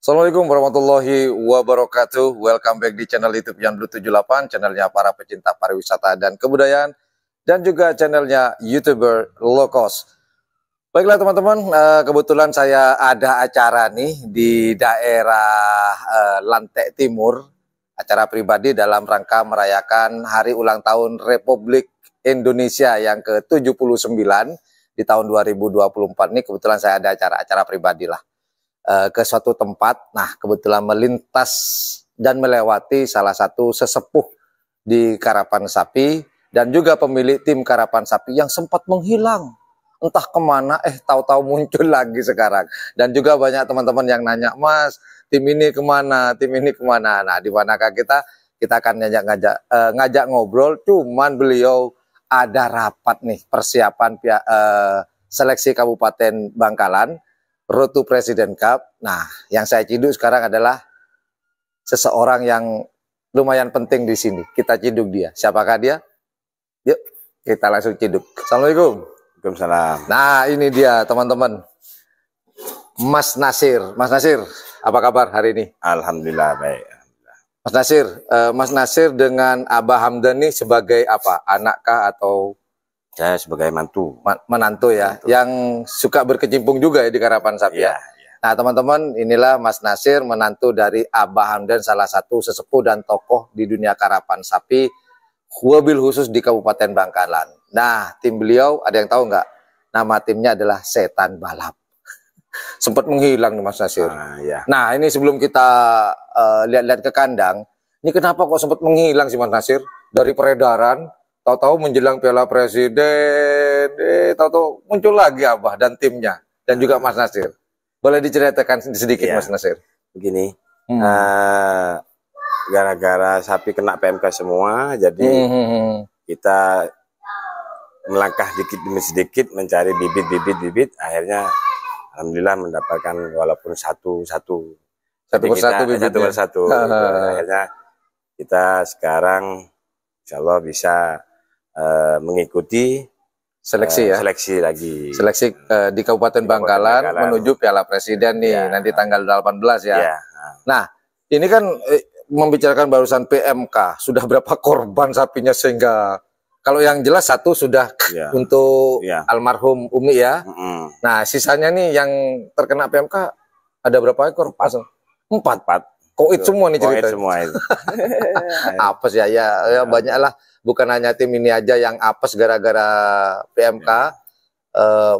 Assalamualaikum warahmatullahi wabarakatuh. Welcome back di channel YouTube Yan Blue 78, channelnya para pecinta pariwisata dan kebudayaan, dan juga channelnya YouTuber low cost. Baiklah teman-teman, kebetulan saya ada acara nih di daerah Lantek Timur, acara pribadi dalam rangka merayakan hari ulang tahun Republik Indonesia yang ke-79 di tahun 2024 ini. Kebetulan saya ada acara pribadi lah ke suatu tempat. Nah, kebetulan melintas dan melewati salah satu sesepuh di Karapan Sapi dan juga pemilik tim Karapan Sapi yang sempat menghilang entah kemana, tahu-tahu muncul lagi sekarang. Dan juga banyak teman-teman yang nanya, Mas, tim ini kemana, tim ini kemana. Nah, di manakah kita akan ngajak ngobrol. Cuman beliau ada rapat nih, persiapan seleksi Kabupaten Bangkalan Road to President Cup. Nah, yang saya ciduk sekarang adalah seseorang yang lumayan penting di sini. Kita ciduk dia. Siapakah dia? Yuk, kita langsung ciduk. Assalamualaikum. Waalaikumsalam. Nah, ini dia teman-teman. Mas Nasir. Mas Nasir, apa kabar hari ini? Alhamdulillah baik. Mas Nasir dengan Abah Hamdan nih sebagai apa? Anakkah atau? Saya sebagai mantu. Menantu ya, yang suka berkecimpung juga ya di Karapan Sapi ya. Nah teman-teman, inilah Mas Nasir, menantu dari Abah Hamdan, salah satu sesepuh dan tokoh di dunia Karapan Sapi, wabil khusus di Kabupaten Bangkalan. Nah, tim beliau ada yang tahu nggak? Nama timnya adalah Setan Balap. Sempat menghilang nih Mas Nasir. Nah, ini sebelum kita lihat-lihat ke kandang, ini kenapa kok sempat menghilang sih Mas Nasir dari peredaran? Tahu-tahu menjelang Piala Presiden, tahu-tahu muncul lagi Abah dan timnya, dan juga Mas Nasir. Boleh diceritakan sedikit Mas Nasir? Begini, gara-gara sapi kena PMK semua, jadi kita melangkah dikit demi sedikit mencari bibit, akhirnya alhamdulillah mendapatkan walaupun satu persatu. Akhirnya kita sekarang insya Allah bisa mengikuti seleksi lagi. Seleksi di Kabupaten Bangkalan menuju Piala Presiden nih nanti tanggal 18 ya. Nah, ini kan membicarakan barusan PMK, sudah berapa korban sapinya sehingga kalau yang jelas satu sudah untuk almarhum Umi ya. Nah, sisanya nih yang terkena PMK ada berapa ekor? Empat. Koit semua nih cerita. Semua itu. Apes ya banyak lah. Bukan hanya tim ini aja yang apes gara-gara PMK,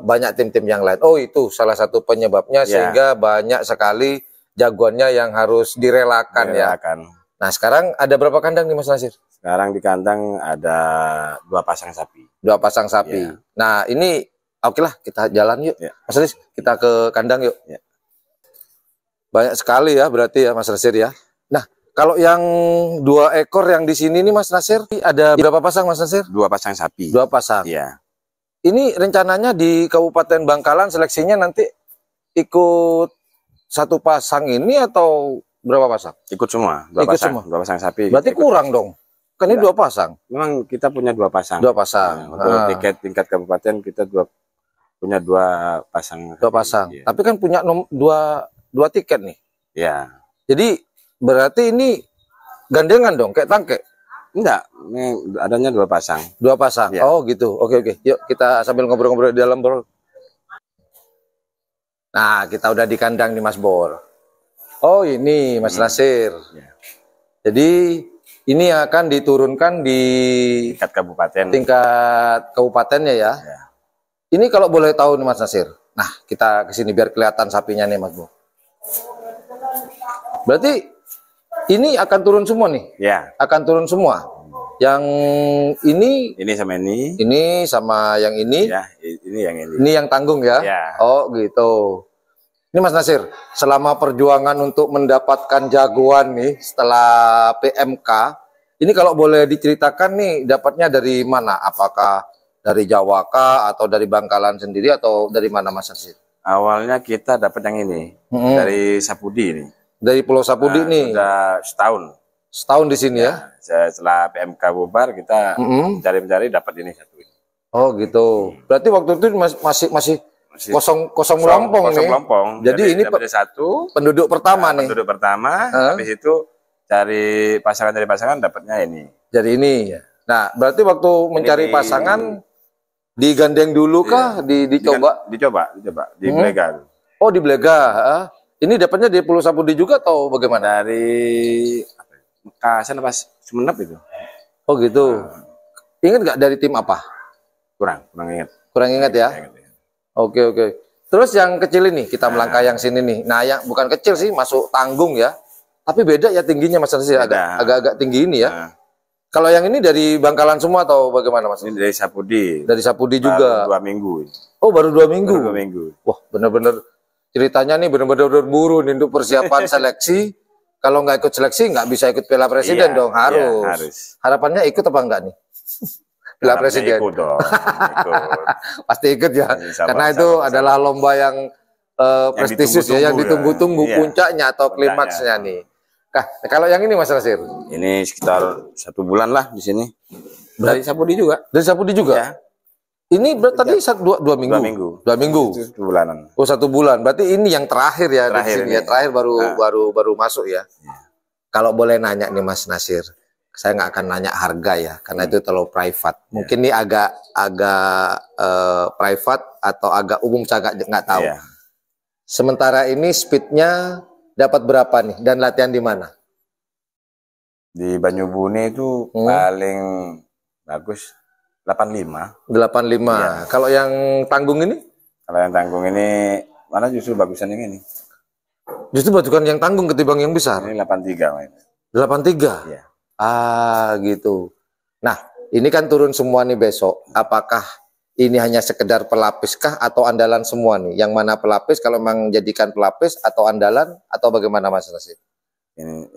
banyak tim-tim yang lain. Oh, itu salah satu penyebabnya sehingga banyak sekali jagoannya yang harus direlakan ya. Nah, sekarang ada berapa kandang nih Mas Nasir? Sekarang di kandang ada 2 pasang sapi. 2 pasang sapi. Nah, ini oke lah, kita jalan yuk. Mas Nasir, kita ke kandang yuk. Banyak sekali ya berarti ya Mas Nasir ya. Nah, kalau yang 2 ekor yang di sini nih Mas Nasir, ada berapa pasang Mas Nasir? 2 pasang sapi. 2 pasang. Iya. Ini rencananya di Kabupaten Bangkalan seleksinya nanti ikut 1 pasang ini atau berapa pasang? Ikut semua. 2 pasang sapi. Berarti kurang dong. Kan ini 2 pasang. Memang kita punya 2 pasang. 2 pasang. Nah, untuk tingkat kabupaten kita punya 2 pasang. 2 pasang. Tapi kan punya 2 tiket nih. Ya. Jadi berarti ini gandengan dong, kayak tangke? Enggak, adanya 2 pasang. 2 pasang. Oh gitu. Oke. Yuk kita sambil ngobrol-ngobrol di dalam, Bro. Nah, kita udah di kandang nih Mas Bor. Oh, ini Mas Nasir. Jadi ini akan diturunkan di tingkat kabupatennya ya. Ini kalau boleh tahu nih Mas Nasir. Nah, kita kesini biar kelihatan sapinya nih Mas Bor. Berarti ini akan turun semua nih? Ya. Akan turun semua. Yang ini sama ini. Ini sama yang ini. Ya, ini yang ini. Ini yang tanggung ya? Oh, gitu. Ini Mas Nasir, selama perjuangan untuk mendapatkan jagoan nih setelah PMK, ini kalau boleh diceritakan nih dapatnya dari mana? Apakah dari Jawa kah atau dari Bangkalan sendiri atau dari mana Mas Nasir? Awalnya kita dapat yang ini dari Sapudi ini. Dari Pulau Sapudi nih. Sudah setahun di sini ya. Setelah PMK bubar kita mencari dapat ini satu ini. Oh gitu. Berarti waktu itu kosong melompong nih. Melompong. Jadi ini satu penduduk pertama nih. Penduduk pertama, habis itu cari pasangan dapatnya ini. Jadi ini. Ya. Nah, berarti waktu mencari pasangan digandeng dulu kah? Dicoba? Dicoba, di Blega. Oh, di Blega. Ini dapatnya di Pulau Sapudi juga atau bagaimana? Dari Mekasan apa Sumenep itu. Oh gitu. Ingat nggak dari tim apa? Kurang ingat. Kurang ingat ya? Oke. Terus yang kecil ini, kita melangkah yang sini nih. Nah, yang bukan kecil sih, masuk tanggung ya. Tapi beda ya tingginya Mas Nasir, agak tinggi ini ya. Kalau yang ini dari Bangkalan semua atau bagaimana Mas? Ini dari Sapudi. Dari Sapudi juga. Baru 2 minggu. Oh, baru 2 minggu. Baru 2 minggu. Wah, benar-benar ceritanya nih benar-benar buru nih untuk persiapan seleksi. Kalau nggak ikut seleksi nggak bisa ikut Piala Presiden dong, harus. Iya, harus. Harapannya ikut apa enggak nih? Piala Presiden. Ikut dong. Pasti ikut ya. Karena itu adalah lomba yang prestisius ya, yang ditunggu-tunggu puncaknya atau klimaksnya nih. Nah, kalau yang ini Mas Nasir? Ini sekitar 1 bulan lah di sini. Dari Sapudi juga. Dari Sapudi juga. Ya. Ini tadi 2 minggu. 2 minggu. 1 bulanan. Oh, 1 bulan. Berarti ini yang terakhir ya di sini ya. Terakhir baru masuk ya. Kalau boleh nanya nih Mas Nasir, saya nggak akan nanya harga ya, karena itu terlalu private. Mungkin ini agak private atau agak umum, saya nggak tahu. Sementara ini speednya dapat berapa nih dan latihan di mana? Di Banyubune itu paling bagus 85. 85. Ya. Kalau yang tanggung ini? Kalau yang tanggung ini mana justru bagusan yang ini. Justru bukan yang tanggung ketimbang yang besar. Ini 83. 83. Iya. Ah, gitu. Nah, ini kan turun semua nih besok. Apakah ini hanya sekedar pelapis kah atau andalan semua nih? Yang mana pelapis, kalau memang jadikan pelapis atau andalan atau bagaimana Mas Nasir? Ini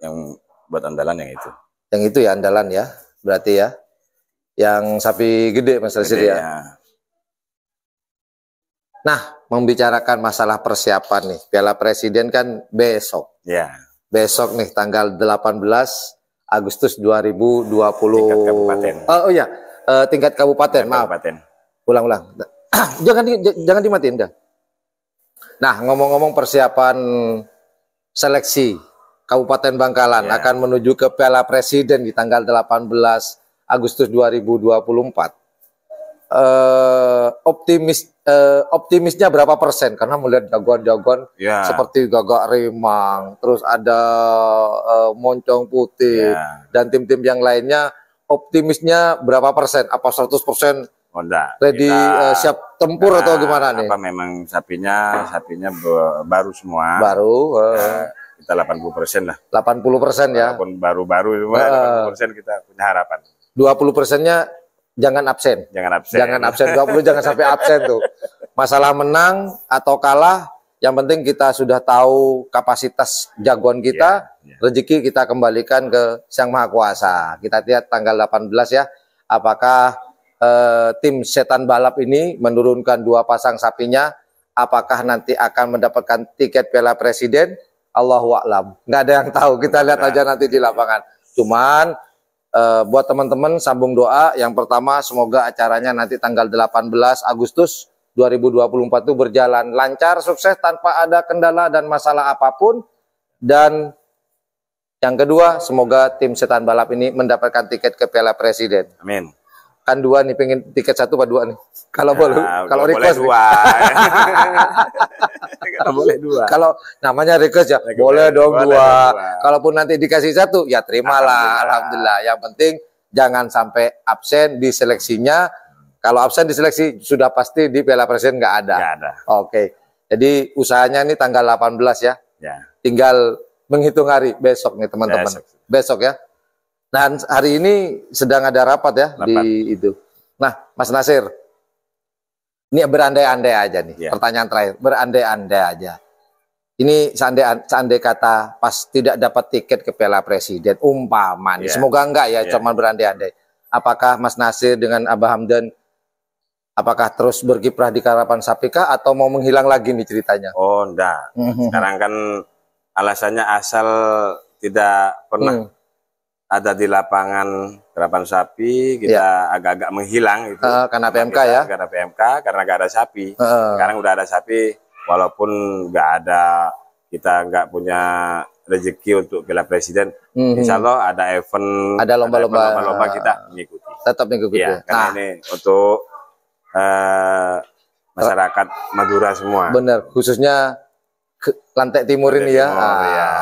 yang buat andalan yang itu. Yang itu ya andalan ya. Berarti ya. Yang sapi gede Mas Nasir ya. Nah, membicarakan masalah persiapan nih. Piala Presiden kan besok. Ya. Besok nih tanggal 18 Agustus 2020. Tingkat kabupaten. Oh iya, tingkat kabupaten, maaf. Kabupaten. Ulang. jangan dimatiin dah. Nah, ngomong-ngomong persiapan seleksi Kabupaten Bangkalan akan menuju ke Piala Presiden di tanggal 18 Agustus 2024. Optimisnya berapa persen? Karena melihat jagoan-jagoan seperti Gagak Rimang, terus ada Moncong Putih dan tim-tim yang lainnya, optimisnya berapa persen? Apa 100%? Oh, enggak. Ready siap tempur atau gimana nih? Apa memang sapinya baru semua? Baru. Kita 80% lah. 80% ya. Walaupun baru-baru 80% kita punya harapan. 20%-nya jangan absen. Jangan absen. Jangan absen. 20 jangan sampai absen tuh. Masalah menang atau kalah, yang penting kita sudah tahu kapasitas jagoan kita, rezeki kita kembalikan ke Sang Maha Kuasa. Kita lihat tanggal 18 ya, apakah tim setan balap ini menurunkan 2 pasang sapinya, apakah nanti akan mendapatkan tiket Piala Presiden? Allahu a'lam. Nggak ada yang tahu, kita lihat aja nanti di lapangan. Cuman buat teman-teman sambung doa. Yang pertama, semoga acaranya nanti tanggal 18 Agustus 2024 itu berjalan lancar, sukses tanpa ada kendala dan masalah apapun. Dan yang kedua, semoga tim setan balap ini mendapatkan tiket ke Piala Presiden. Amin. Kan 2 nih, pengen tiket 1 apa 2 nih? Kalau boleh, kalau request boleh 2. Kalau boleh 2. Kalau namanya request ya, boleh dong 2. Kalaupun nanti dikasih 1, ya terimalah. Alhamdulillah. Yang penting jangan sampai absen di seleksinya. Kalau absen di seleksi sudah pasti di Piala Presiden nggak ada. Nggak ada. Oke. Jadi usahanya ini tanggal 18 ya. Ya. Tinggal menghitung hari besok nih teman-teman. Besok ya. Dan hari ini sedang ada rapat ya di itu. Nah, Mas Nasir, ini berandai-andai aja nih. Pertanyaan terakhir, berandai-andai aja. Ini seandai kata pas tidak dapat tiket ke Piala Presiden, umpama nih, semoga enggak ya, cuma berandai-andai. Apakah Mas Nasir dengan Abah Hamdan, apakah terus berkiprah di Karapan Sapika atau mau menghilang lagi nih ceritanya? Oh, enggak. Sekarang kan alasannya asal tidak pernah ada di lapangan Karapan Sapi, kita agak-agak menghilang itu. Karena PMK ya? Karena PMK, karena nggak ada sapi. Sekarang udah ada sapi, walaupun nggak ada, kita nggak punya rezeki untuk Piala Presiden. Insya Allah ada event, ada lomba-lomba kita mengikuti. Tetap mengikuti. Ya, karena ini untuk masyarakat Madura semua. Bener, khususnya Lantai Timur ini ya.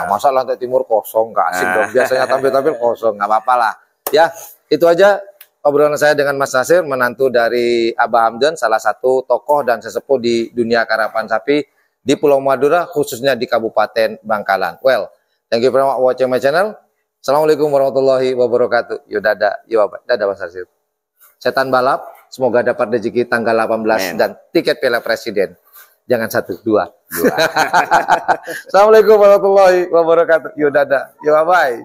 Masa Lantai Timur kosong, nggak asing dong. Biasanya tampil-tampil kosong, nggak apa-apa lah. Ya, itu aja obrolan saya dengan Mas Nasir, menantu dari Abah Hamdan, salah satu tokoh dan sesepuh di dunia karapan sapi di Pulau Madura, khususnya di Kabupaten Bangkalan. Well, thank you very much watching my channel. Assalamualaikum warahmatullahi wabarakatuh. Yo dadah, dadah Mas Nasir. Setan balap, semoga dapat rezeki tanggal 18 dan tiket Piala Presiden. Jangan 1, 2. Assalamualaikum warahmatullahi wabarakatuh. Yo dadah. Yo bye.